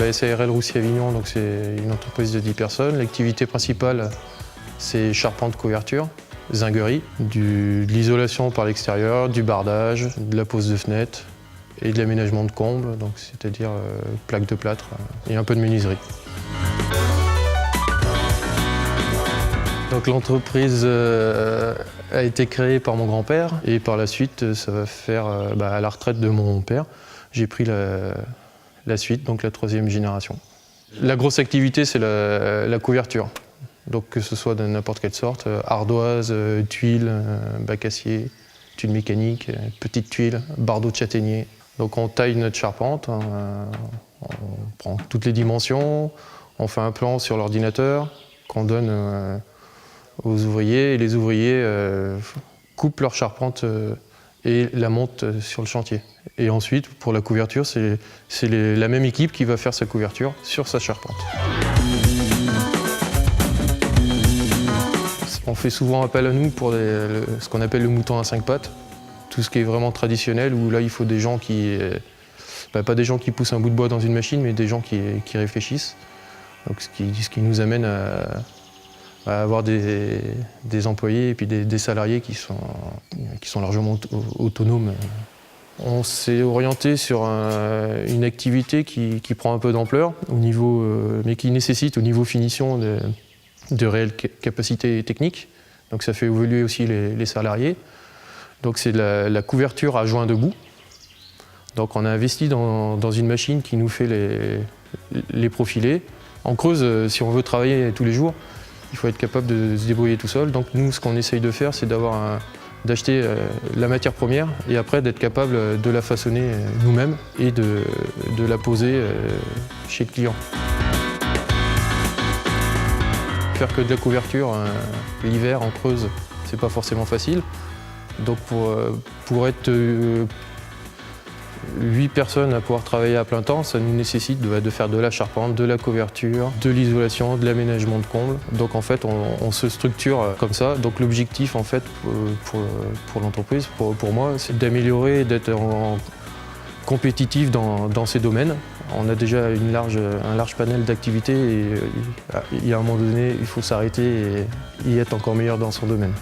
la SARL Roussy-Avignon, donc c'est une entreprise de 10 personnes. L'activité principale, c'est charpente couverture, zinguerie, de l'isolation par l'extérieur, du bardage, de la pose de fenêtres et de l'aménagement de combles, donc c'est-à-dire plaques de plâtre et un peu de menuiserie. Donc l'entreprise a été créée par mon grand-père et par la suite, ça va faire à la retraite de mon père. J'ai pris la suite, donc la 3e génération. La grosse activité, c'est la couverture. Donc que ce soit de n'importe quelle sorte, ardoise, tuiles, bac acier, tuiles mécaniques, petites tuiles, bardeaux de châtaignier. Donc on taille notre charpente, on prend toutes les dimensions, on fait un plan sur l'ordinateur qu'on donne aux ouvriers, et les ouvriers coupent leur charpente et la montent sur le chantier. Et ensuite, pour la couverture, c'est la même équipe qui va faire sa couverture sur sa charpente. On fait souvent appel à nous pour ce qu'on appelle le mouton à 5 pattes, tout ce qui est vraiment traditionnel, où là il faut des gens pas des gens qui poussent un bout de bois dans une machine, mais des gens qui réfléchissent. Donc ce qui nous amène à avoir des employés et puis des salariés qui sont largement autonomes. On s'est orienté sur une activité qui prend un peu d'ampleur, mais qui nécessite au niveau finition de réelles capacités techniques. Donc ça fait évoluer aussi les salariés. Donc c'est la couverture à joint debout. Donc on a investi dans une machine qui nous fait les profilés. En creuse, si on veut travailler tous les jours, il faut être capable de se débrouiller tout seul. Donc nous, ce qu'on essaye de faire, c'est d'acheter la matière première et après d'être capable de la façonner nous-mêmes et de la poser chez le client. Faire que de la couverture l'hiver en creuse, c'est pas forcément facile. Donc pour être 8 personnes à pouvoir travailler à plein temps, ça nous nécessite de faire de la charpente, de la couverture, de l'isolation, de l'aménagement de combles. Donc en fait, on se structure comme ça. Donc l'objectif en fait pour l'entreprise, pour moi, c'est d'améliorer et d'être compétitif dans ces domaines. On a déjà un large panel d'activités et il y a un moment donné, il faut s'arrêter et y être encore meilleur dans son domaine.